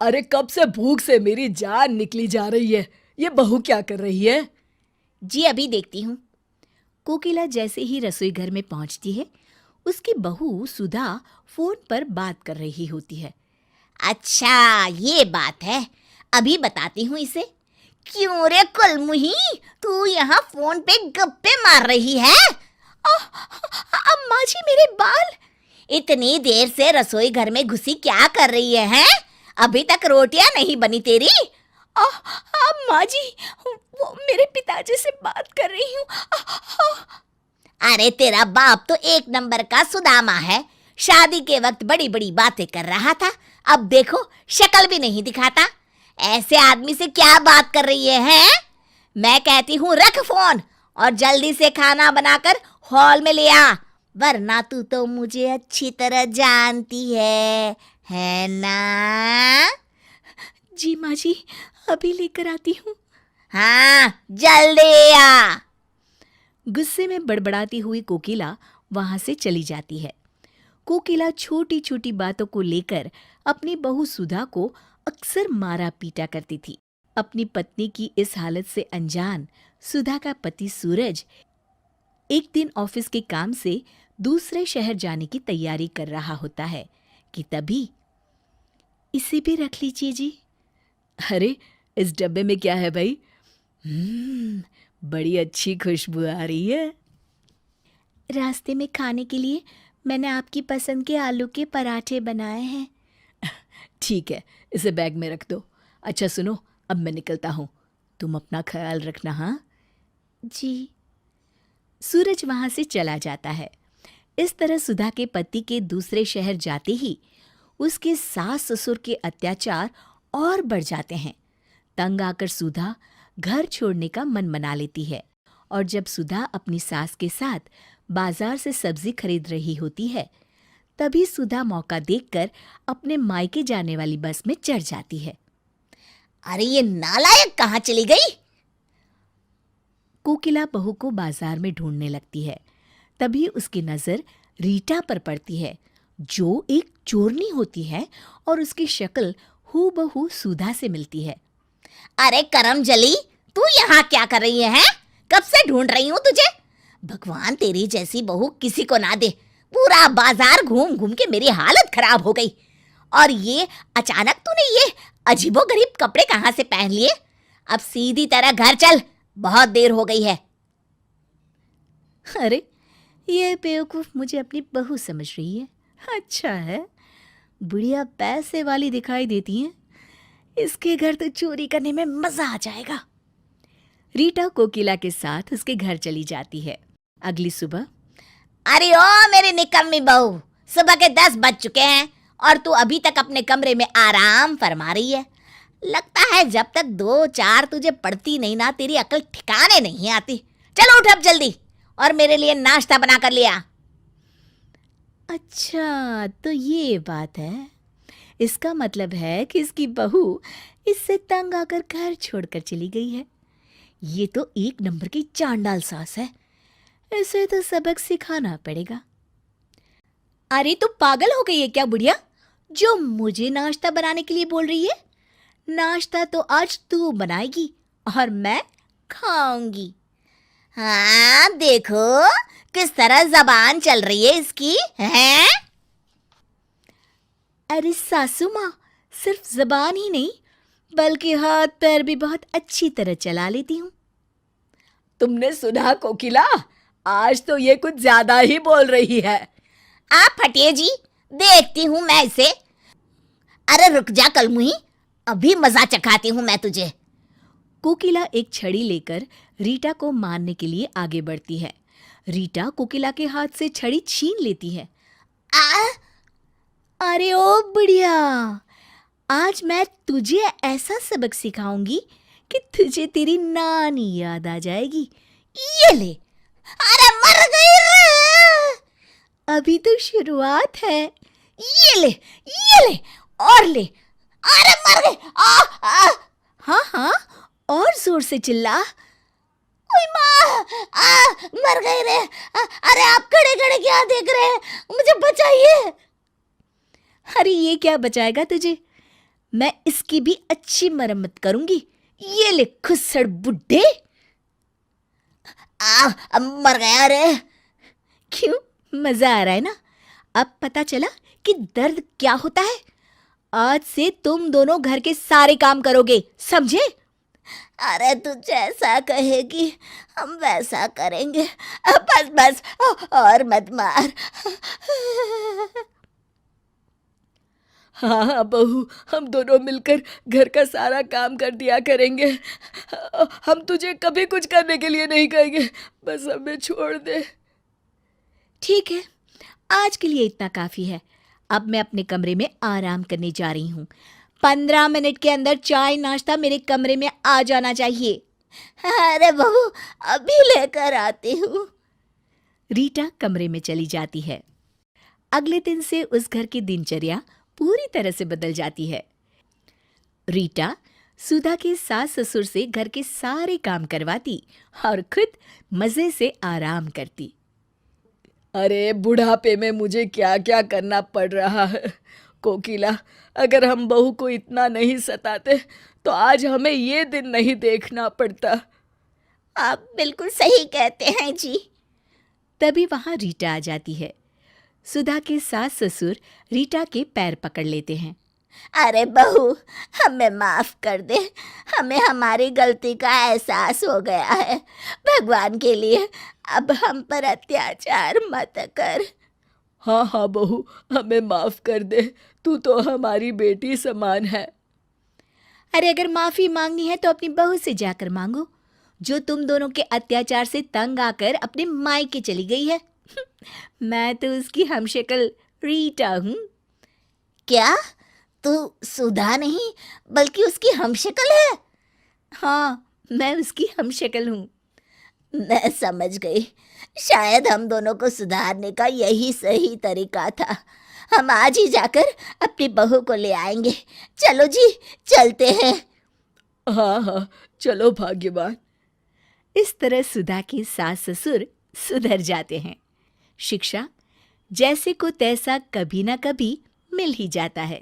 अरे कब से भूख से मेरी जान निकली जा रही है। ये बहू क्या कर रही है? जी अभी देखती हूँ। कोकिला जैसे ही रसोई घर में पहुंचती है, उसकी बहू सुधा फोन पर बात कर रही होती है। अच्छा ये बात है, अभी बताती हूँ इसे। क्यों रे कुलमुही, तू यहाँ फोन पे गप्पे मार रही है? अम्मा जी मेरे बाल। इतनी देर से रसोई घर में घुसी क्या कर रही है, हैं? अभी तक रोटियां नहीं बनी तेरी? अम्मा जी, वो मेरे पिताजी से बात कर रही हूँ। अरे तेरा बाप तो एक नंबर का सुदामा है। शादी के वक्त बड़ी बड़ी बातें कर रहा था, अब देखो शक्ल भी नहीं दिखाता। ऐसे आदमी से क्या बात कर रही है? मैं कहती हूँ रख फोन और जल्दी से खाना बनाकर हॉल में ले आ, वरना तू तो मुझे अच्छी तरह जानती है ना? जी माँ जी, अभी लेकर आती हूँ। हाँ जल्दी आ। गुस्से में बड़बड़ाती हुई कोकिला वहां से चली जाती है। कोकिला छोटी छोटी बातों को लेकर अपनी बहू सुधा को अक्सर मारा पीटा करती थी। अपनी पत्नी की इस हालत से अनजान सुधा का पति सूरज एक दिन ऑफिस के काम से दूसरे शहर जाने की तैयारी कर रहा होता है कि तभी, इसे भी रख लीजिए जी। अरे इस डब्बे में क्या है भाई? बड़ी अच्छी खुशबू आ रही है। रास्ते में खाने के लिए मैंने आपकी पसंद के आलू के पराठे बनाए हैं। ठीक है, इसे बैग में रख दो। अच्छा सुनो, अब मैं निकलता हूँ, तुम अपना ख्याल रखना। हाँ जी। सूरज वहां से चला जाता है। इस तरह सुधा के पति के दूसरे शहर जाते ही उसके सास ससुर के अत्याचार और बढ़ जाते हैं। तंग आकर सुधा घर छोड़ने का मन मना लेती है और जब सुधा अपनी सास के साथ बाजार से सब्जी खरीद रही होती है, तभी सुधा मौका देखकर अपने मायके जाने वाली बस में चढ़ जाती है। अरे ये नालायक कहाँ चली गई? कोकिला बहू को बाजार में ढूंढने लगती है। तभी उसकी नजर रीटा पर पड़ती है, जो एक चोरनी होती है और उसकी शक्ल हूबहू सुधा से मिलती है। अरे करम जली, तू यहाँ क्या कर रही है? कब से ढूंढ रही हूँ तुझे। भगवान तेरी जैसी बहू किसी को ना दे। पूरा बाजार घूम घूम के मेरी हालत खराब हो गई। और ये अचानक तूने ये अजीबोगरीब कपड़े कहाँ से पहन लिए? अब सीधी तरह घर चल, बहुत देर हो गई है। अरे ये बेवकूफ मुझे अपनी बहू समझ रही है। अच्छा है, बुढ़िया पैसे वाली दिखाई देती है। इसके घर तो चोरी करने में मजा आ जाएगा। रीटा कोकिला के साथ उसके घर चली जाती है। अगली सुबह, अरे ओ मेरी निकम्मी बहू, सुबह के 10 बज चुके हैं और तू अभी तक अपने कमरे में आराम फरमा रही है। लगता है जब तक 2-4 तुझे पड़ती नहीं ना, तेरी अकल ठिकाने नहीं आती। चलो उठ अब जल्दी और मेरे लिए नाश्ता बना कर लिया। अच्छा तो ये बात है। इसका मतलब है कि इसकी बहू इससे तंग आकर घर छोड़कर चली गई है। ये तो एक नंबर की चांडाल सास है, इसे तो सबक सिखाना पड़ेगा। अरे तू पागल हो गई है क्या बुढ़िया, जो मुझे नाश्ता बनाने के लिए बोल रही है? नाश्ता तो आज तू बनाएगी और मैं खाऊंगी। हाँ देखो किस तरह जबान चल रही है इसकी, हैं? अरे सासू माँ, सिर्फ जबान ही नहीं बल्कि हाथ पैर भी बहुत अच्छी तरह चला लेती हूँ। तुमने सुना कोकिला, आज तो ये कुछ ज्यादा ही बोल रही है। आप हटिए जी, देखती हूँ मैं इसे। अरे रुक जा कलमुही, अभी मजा चखाती हूँ मैं तुझे। कोकिला एक छड़ी लेकर रीटा को मारने के लिए आगे बढ़ती है। रीटा कोकिला के हाथ से छड़ी छीन लेती है। अरे ओ बुढ़िया, आज मैं तुझे ऐसा सबक सिखाऊंगी कि तुझे तेरी नानी याद आ जाएगी। ये ले। अरे मर गई रे। अभी तो शुरुआत है। ये ले और ले। अरे मर गई। हाँ हाँ, और जोर से चिल्ला। ओए माँ, मर गई रे। अरे आप खड़े खड़े क्या देख रहे हैं, मुझे बचाइए। अरे ये क्या बचाएगा तुझे, मैं इसकी भी अच्छी मरम्मत करूंगी। ये ले खुस्सड़ बुड्ढे। अब मर गया रे। क्यों, मजा आ रहा है ना? अब पता चला कि दर्द क्या होता है। आज से तुम दोनों घर के सारे काम करोगे, समझे? अरे तू जैसा कहेगी हम वैसा करेंगे। बस बस, और मत मार। हाँ बहू, हम दोनों मिलकर घर का सारा काम कर दिया करेंगे। हम तुझे कभी कुछ करने के लिए नहीं कहेंगे, बस हमें छोड़ दे। ठीक है, आज के लिए इतना काफ़ी है। अब मैं अपने कमरे में आराम करने जा रही हूँ। 15 मिनट के अंदर चाय नाश्ता मेरे कमरे में आ जाना चाहिए। अरे बहू, अभी लेकर आती हूँ। रीटा कमरे में चली जाती है। अगले दिन से उस घर की दिनचर्या पूरी तरह से बदल जाती है। रीटा सुधा के सास ससुर से घर के सारे काम करवाती और खुद मजे से आराम करती। अरे बुढ़ापे में मुझे क्या क्या करना पड़ रहा है। कोकिला, अगर हम बहू को इतना नहीं सताते तो आज हमें ये दिन नहीं देखना पड़ता। आप बिल्कुल सही कहते हैं जी। तभी वहां रीटा आ जाती है। सुधा के सास ससुर रीटा के पैर पकड़ लेते हैं। अरे बहू, हमें माफ कर दे। हमें हमारी गलती का एहसास हो गया है। भगवान के लिए अब हम पर अत्याचार मत कर। हाँ हाँ बहू, हमें माफ कर दे, तू तो हमारी बेटी समान है। अरे अगर माफी मांगनी है तो अपनी बहू से जाकर मांगो, जो तुम दोनों के अत्याचार से तंग आकर अपने मायके चली गई है। मैं तो उसकी हमशक्ल रीटा हूँ। क्या तू सुधा नहीं बल्कि उसकी हमशक्ल है? हाँ, मैं उसकी हमशक्ल हूँ। मैं समझ गई। शायद हम दोनों को सुधारने का यही सही तरीका था। हम आज ही जाकर अपनी बहू को ले आएंगे। चलो जी, चलते हैं। हाँ हाँ, चलो भाग्यवान। इस तरह सुधा के सास ससुर सुधर जाते हैं। शिक्षा जैसे को तैसा कभी ना कभी मिल ही जाता है।